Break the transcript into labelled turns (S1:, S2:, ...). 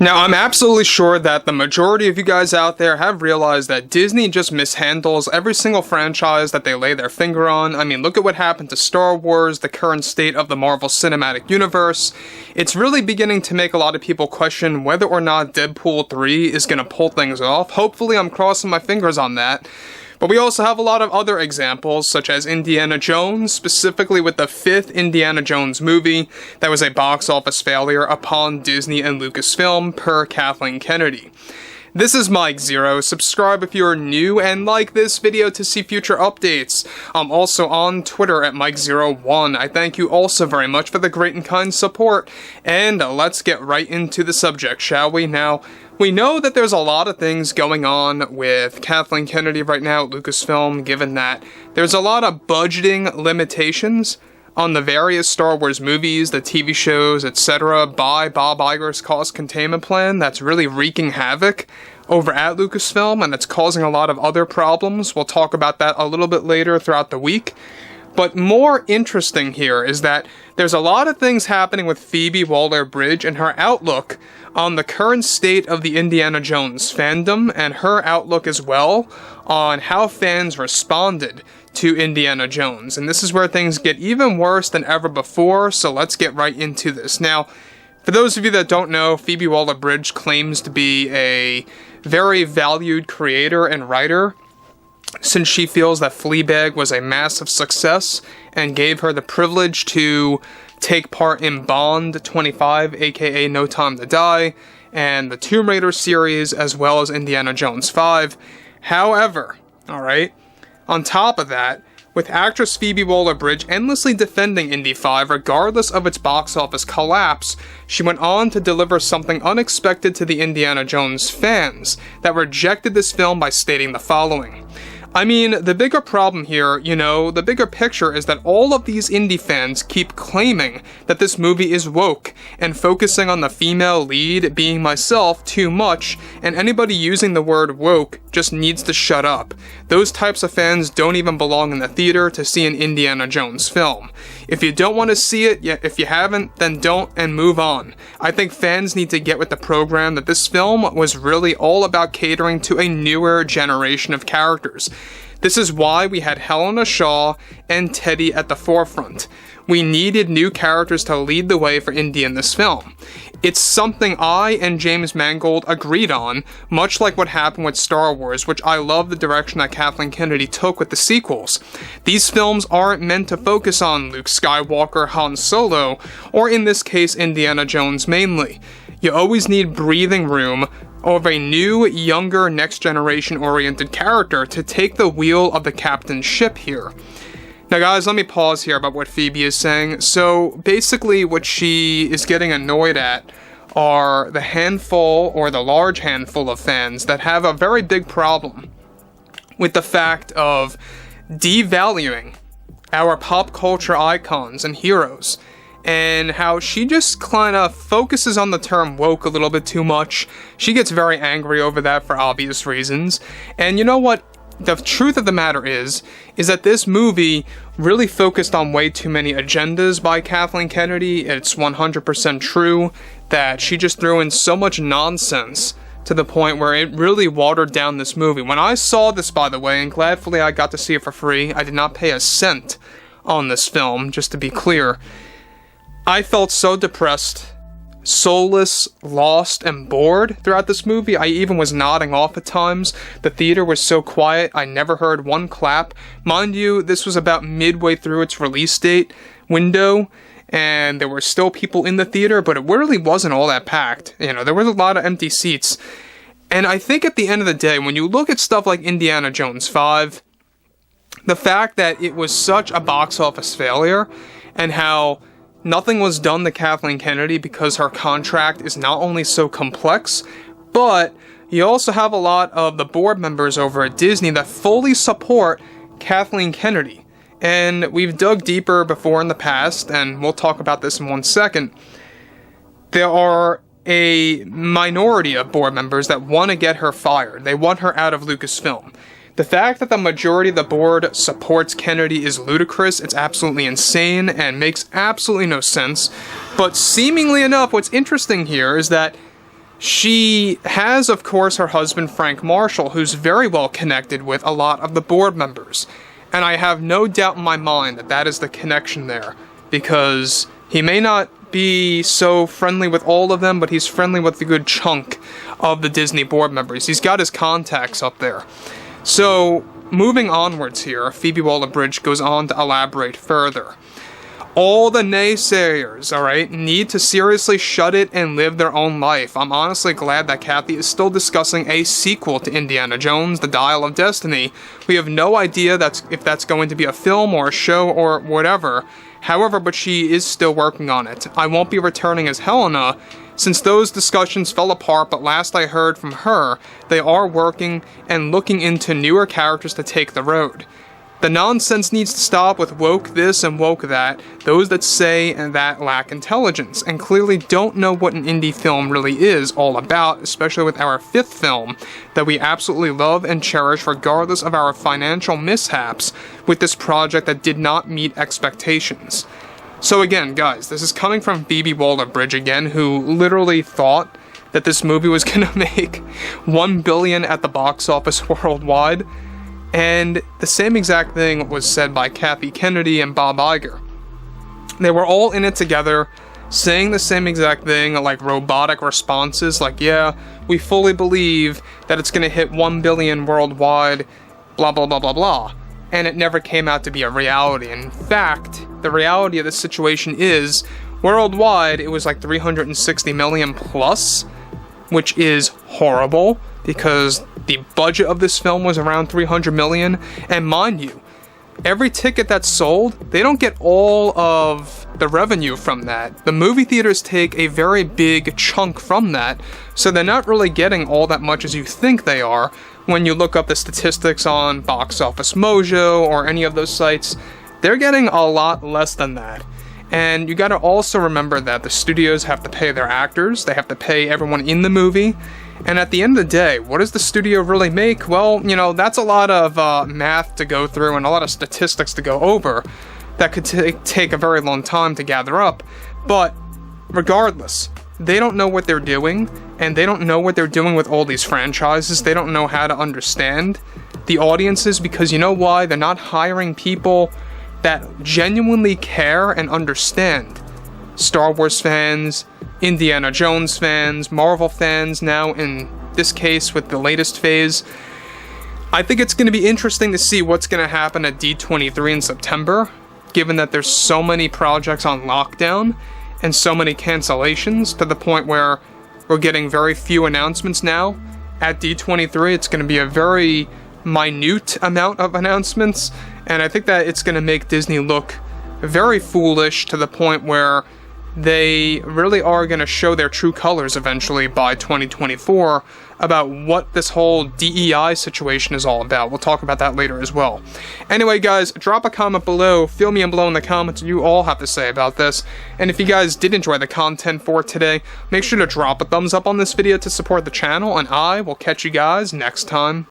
S1: Now, I'm absolutely sure that the majority of you guys out there have realized that Disney just mishandles every single franchise that they lay their finger on. I mean, look at what happened to Star Wars, the current state of the Marvel Cinematic Universe. It's really beginning to make a lot of people question whether or not Deadpool 3 is going to pull things off. Hopefully, I'm crossing my fingers on that. But we also have a lot of other examples, such as Indiana Jones, specifically with the 5th Indiana Jones movie that was a box office failure upon Disney and Lucasfilm, per Kathleen Kennedy. This is Mike Zero. Subscribe if you're new and like this video to see future updates. I'm also on Twitter at Mike01. I thank you also very much for the great and kind support. And let's get right into the subject, shall we? Now, we know that there's a lot of things going on with Kathleen Kennedy right now at Lucasfilm, given that there's a lot of budgeting limitations on the various Star Wars movies, the TV shows, etc. by Bob Iger's cost containment plan that's really wreaking havoc over at Lucasfilm, and it's causing a lot of other problems. We'll talk about that a little bit later throughout the week. But more interesting here is that there's a lot of things happening with Phoebe Waller-Bridge and her outlook on the current state of the Indiana Jones fandom, and her outlook as well on how fans responded to Indiana Jones. And this is where things get even worse than ever before, so let's get right into this. Now, for those of you that don't know, Phoebe Waller-Bridge claims to be a very valued creator and writer, since she feels that Fleabag was a massive success and gave her the privilege to take part in Bond 25, aka No Time to Die, and the Tomb Raider series, as well as Indiana Jones 5. However, alright, on top of that, with actress Phoebe Waller-Bridge endlessly defending Indy 5 regardless of its box office collapse, she went on to deliver something unexpected to the Indiana Jones fans that rejected this film by stating the following. I mean, the bigger problem here, the bigger picture is that all of these indie fans keep claiming that this movie is woke and focusing on the female lead, being myself, too much, and anybody using the word woke just needs to shut up. Those types of fans don't even belong in the theater to see an Indiana Jones film. If you don't want to see it, if you haven't, then don't and move on. I think fans need to get with the program that this film was really all about catering to a newer generation of characters. This is why we had Helena Shaw and Teddy at the forefront. We needed new characters to lead the way for Indy in this film. It's something I and James Mangold agreed on, much like what happened with Star Wars, which I love the direction that Kathleen Kennedy took with the sequels. These films aren't meant to focus on Luke Skywalker, Han Solo, or in this case Indiana Jones mainly. You always need breathing room of a new, younger, next-generation oriented character to take the wheel of the captain's ship here. Now guys, let me pause here about what Phoebe is saying. So basically what she is getting annoyed at are the handful, or the large handful of fans that have a very big problem with the fact of devaluing our pop culture icons and heroes, and how she just kind of focuses on the term woke a little bit too much. She gets very angry over that for obvious reasons. And you know what? The truth of the matter is that this movie really focused on way too many agendas by Kathleen Kennedy. It's 100% true that she just threw in so much nonsense to the point where it really watered down this movie. When I saw this, by the way, and gladfully I got to see it for free, I did not pay a cent on this film, just to be clear. I felt so depressed, soulless, lost, and bored throughout this movie. I even was nodding off at times. The theater was so quiet, I never heard one clap. Mind you, this was about midway through its release date window, and there were still people in the theater, but it really wasn't all that packed. There was a lot of empty seats. And I think at the end of the day, when you look at stuff like Indiana Jones 5, the fact that it was such a box office failure, and how nothing was done to Kathleen Kennedy because her contract is not only so complex, but you also have a lot of the board members over at Disney that fully support Kathleen Kennedy. And we've dug deeper before in the past, and we'll talk about this in 1 second. There are a minority of board members that want to get her fired. They want her out of Lucasfilm. The fact that the majority of the board supports Kennedy is ludicrous. It's absolutely insane and makes absolutely no sense. But seemingly enough, what's interesting here is that She has, of course, her husband Frank Marshall, who's very well connected with a lot of the board members. And I have no doubt in my mind that that is the connection there, because he may not be so friendly with all of them, but he's friendly with a good chunk of the Disney board members. He's got his contacts up there. So, moving onwards here, Phoebe Waller-Bridge goes on to elaborate further. All the naysayers, alright, need to seriously shut it and live their own life. I'm honestly glad that Kathy is still discussing a sequel to Indiana Jones, The Dial of Destiny. We have no idea if that's going to be a film or a show or whatever. However, but she is still working on it. I won't be returning as Helena, since those discussions fell apart, but last I heard from her, they are working and looking into newer characters to take the road. The nonsense needs to stop with woke this and woke that, those that say and that lack intelligence, and clearly don't know what an indie film really is all about, especially with our 5th film, that we absolutely love and cherish regardless of our financial mishaps with this project that did not meet expectations. So again, guys, this is coming from Phoebe Waller-Bridge again, who literally thought that this movie was gonna make $1 billion at the box office worldwide. And the same exact thing was said by Kathy Kennedy and Bob Iger. They were all in it together, saying the same exact thing, like robotic responses, like, yeah, we fully believe that it's gonna hit 1 billion worldwide, blah blah blah blah blah. And it never came out to be a reality. In fact, the reality of the situation is, worldwide, it was like 360 million plus, which is horrible, because the budget of this film was around 300 million, and mind you, every ticket that's sold, they don't get all of the revenue from that. The movie theaters take a very big chunk from that, so they're not really getting all that much as you think they are when you look up the statistics on Box Office Mojo or any of those sites. They're getting a lot less than that. And you gotta also remember that the studios have to pay their actors, they have to pay everyone in the movie, and at the end of the day, what does the studio really make? Well, you know, that's a lot of math to go through and a lot of statistics to go over that could take a very long time to gather up. But regardless, they don't know what they're doing, and they don't know what they're doing with all these franchises. They don't know how to understand the audiences, because you know why? They're not hiring people that genuinely care and understand Star Wars fans, Indiana Jones fans, Marvel fans now, in this case with the latest phase. I think it's going to be interesting to see what's going to happen at D23 in September, given that there's so many projects on lockdown and so many cancellations, to the point where we're getting very few announcements now. At D23, it's going to be a very minute amount of announcements, and I think that it's going to make Disney look very foolish, to the point where they really are going to show their true colors eventually by 2024 about what this whole DEI situation is all about. We'll talk about that later as well. Anyway, guys, drop a comment below, feel me and below in the comments what you all have to say about this. And if you guys did enjoy the content for today, make sure to drop a thumbs up on this video to support the channel, and I will catch you guys next time.